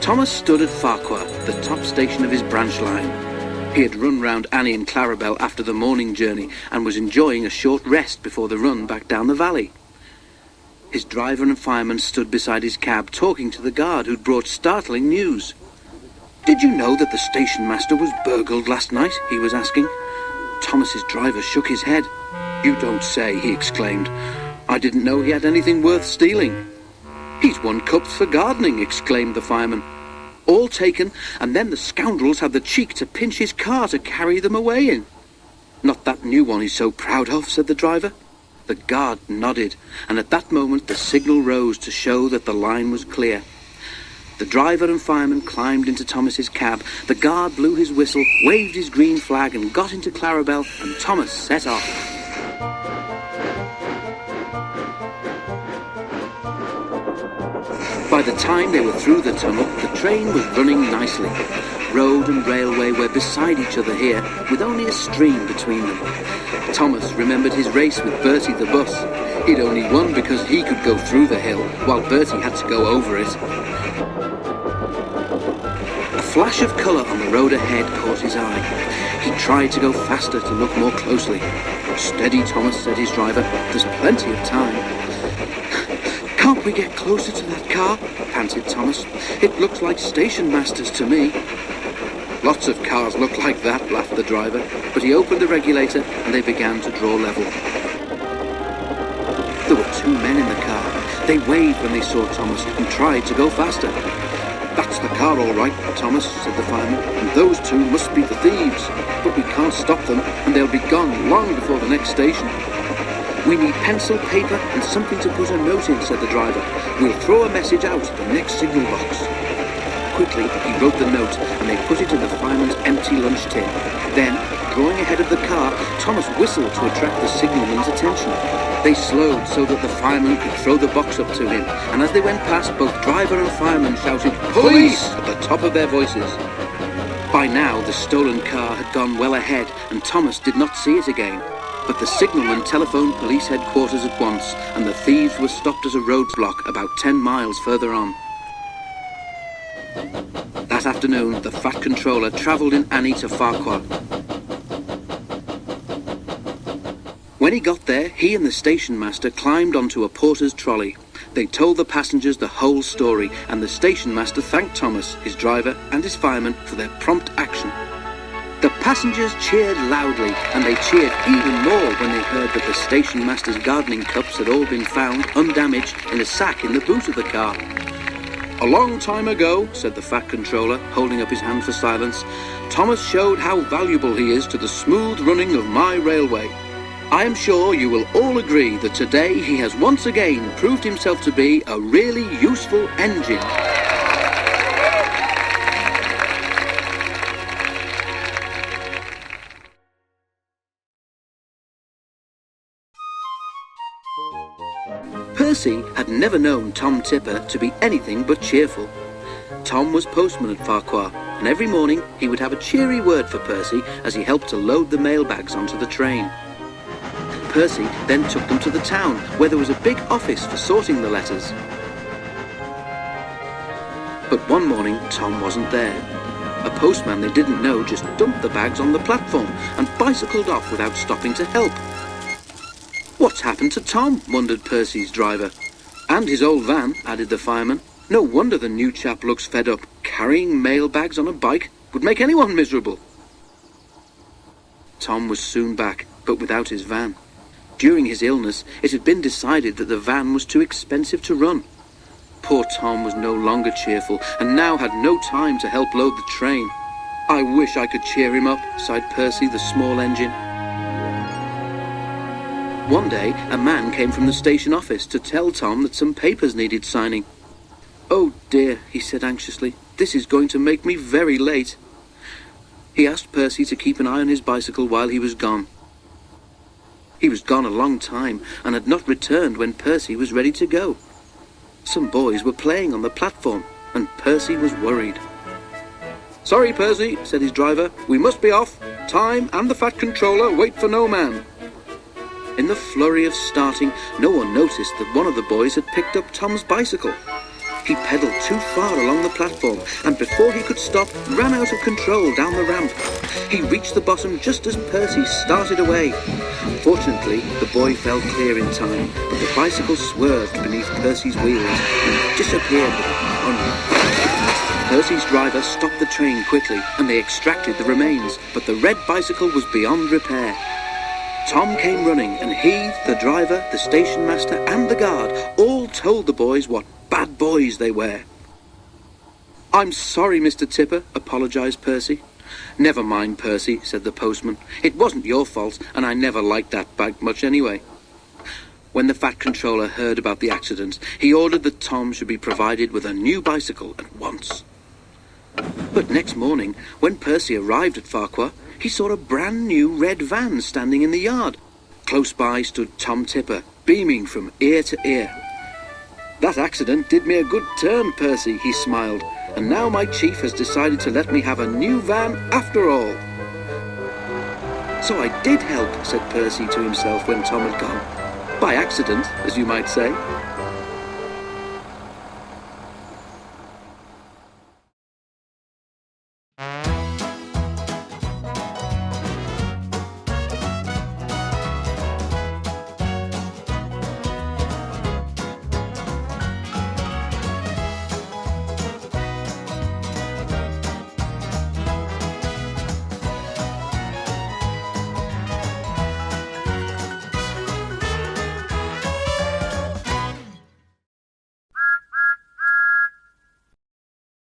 Thomas stood at Farquhar, the top station of his branch line. He had run round Annie and Clarabel after the morning journey and was enjoying a short rest before the run back down the valley. His driver and fireman stood beside his cab talking to the guard who'd brought startling news. "Did you know that the station master was burgled last night?" he was asking. Thomas's driver shook his head. "You don't say," he exclaimed. "I didn't know he had anything worth stealing." "He's won cups for gardening," exclaimed the fireman. "All taken, and then the scoundrels had the cheek to pinch his car to carry them away in." "Not that new one he's so proud of," said the driver. The guard nodded, and at that moment the signal rose to show that the line was clear. The driver and fireman climbed into Thomas's cab. The guard blew his whistle, waved his green flag, and got into Clarabel, and Thomas set off. By the time they were through the tunnel, the train was running nicely. Road and railway were beside each other here, with only a stream between them. Thomas remembered his race with Bertie the bus. He'd only won because he could go through the hill, while Bertie had to go over it. A flash of colour on the road ahead caught his eye. He tried to go faster to look more closely. "Steady, Thomas," said his driver. "There's plenty of time." "Can't we get closer to that car?" panted Thomas. "It looks like station masters to me." "Lots of cars look like that," laughed the driver, but he opened the regulator and they began to draw level. There were two men in the car. They waved when they saw Thomas and tried to go faster. "That's the car all right, Thomas," said the fireman, "and those two must be the thieves. But we can't stop them, and they'll be gone long before the next station." "We need pencil, paper, and something to put a note in," said the driver. "We'll throw a message out at the next signal box." Quickly, he wrote the note, and they put it in the fireman's empty lunch tin. Then, drawing ahead of the car, Thomas whistled to attract the signalman's attention. They slowed so that the fireman could throw the box up to him, and as they went past, both driver and fireman shouted, "Police!" at the top of their voices. By now, the stolen car had gone well ahead, and Thomas did not see it again. But the signalman telephoned police headquarters at once, and the thieves were stopped at a roadblock about 10 miles further on. That afternoon, the Fat Controller travelled in Annie to Farquhar. When he got there, he and the station master climbed onto a porter's trolley. They told the passengers the whole story, and the station master thanked Thomas, his driver, and his fireman for their prompt action. The passengers cheered loudly, and they cheered even more when they heard that the station master's gardening cups had all been found, undamaged, in a sack in the boot of the car. "A long time ago," said the Fat Controller, holding up his hand for silence, "Thomas showed how valuable he is to the smooth running of my railway. I am sure you will all agree that today he has once again proved himself to be a really useful engine." Percy had never known Tom Tipper to be anything but cheerful. Tom was postman at Farquhar, and every morning he would have a cheery word for Percy as he helped to load the mailbags onto the train. Percy then took them to the town, where there was a big office for sorting the letters. But one morning, Tom wasn't there. A postman they didn't know just dumped the bags on the platform and bicycled off without stopping to help. "What's happened to Tom?" wondered Percy's driver. "And his old van," added the fireman. "No wonder the new chap looks fed up. Carrying mail bags on a bike would make anyone miserable." Tom was soon back, but without his van. During his illness, it had been decided that the van was too expensive to run. Poor Tom was no longer cheerful, and now had no time to help load the train. "I wish I could cheer him up," sighed Percy, the small engine. One day, a man came from the station office to tell Tom that some papers needed signing. "Oh dear," he said anxiously, "this is going to make me very late." He asked Percy to keep an eye on his bicycle while he was gone. He was gone a long time, and had not returned when Percy was ready to go. Some boys were playing on the platform, and Percy was worried. "Sorry, Percy," said his driver, "we must be off. Time and the Fat Controller wait for no man." In the flurry of starting, no one noticed that one of the boys had picked up Tom's bicycle. He pedalled too far along the platform, and before he could stop, ran out of control down the ramp. He reached the bottom just as Percy started away. Fortunately, the boy fell clear in time, but the bicycle swerved beneath Percy's wheels and disappeared with a crunch. Percy's driver stopped the train quickly, and they extracted the remains, but the red bicycle was beyond repair. Tom came running, and he, the driver, the station master, and the guard all told the boys what bad boys they were. "I'm sorry, Mr. Tipper," apologised Percy. "Never mind, Percy," said the postman. "It wasn't your fault, and I never liked that bag much anyway." When the Fat Controller heard about the accident, he ordered that Tom should be provided with a new bicycle at once. But next morning, when Percy arrived at Farquhar, he saw a brand new red van standing in the yard. Close by stood Tom Tipper, beaming from ear to ear. "That accident did me a good turn, Percy," he smiled, "and now my chief has decided to let me have a new van after all." "So I did help," said Percy to himself when Tom had gone. "By accident, as you might say."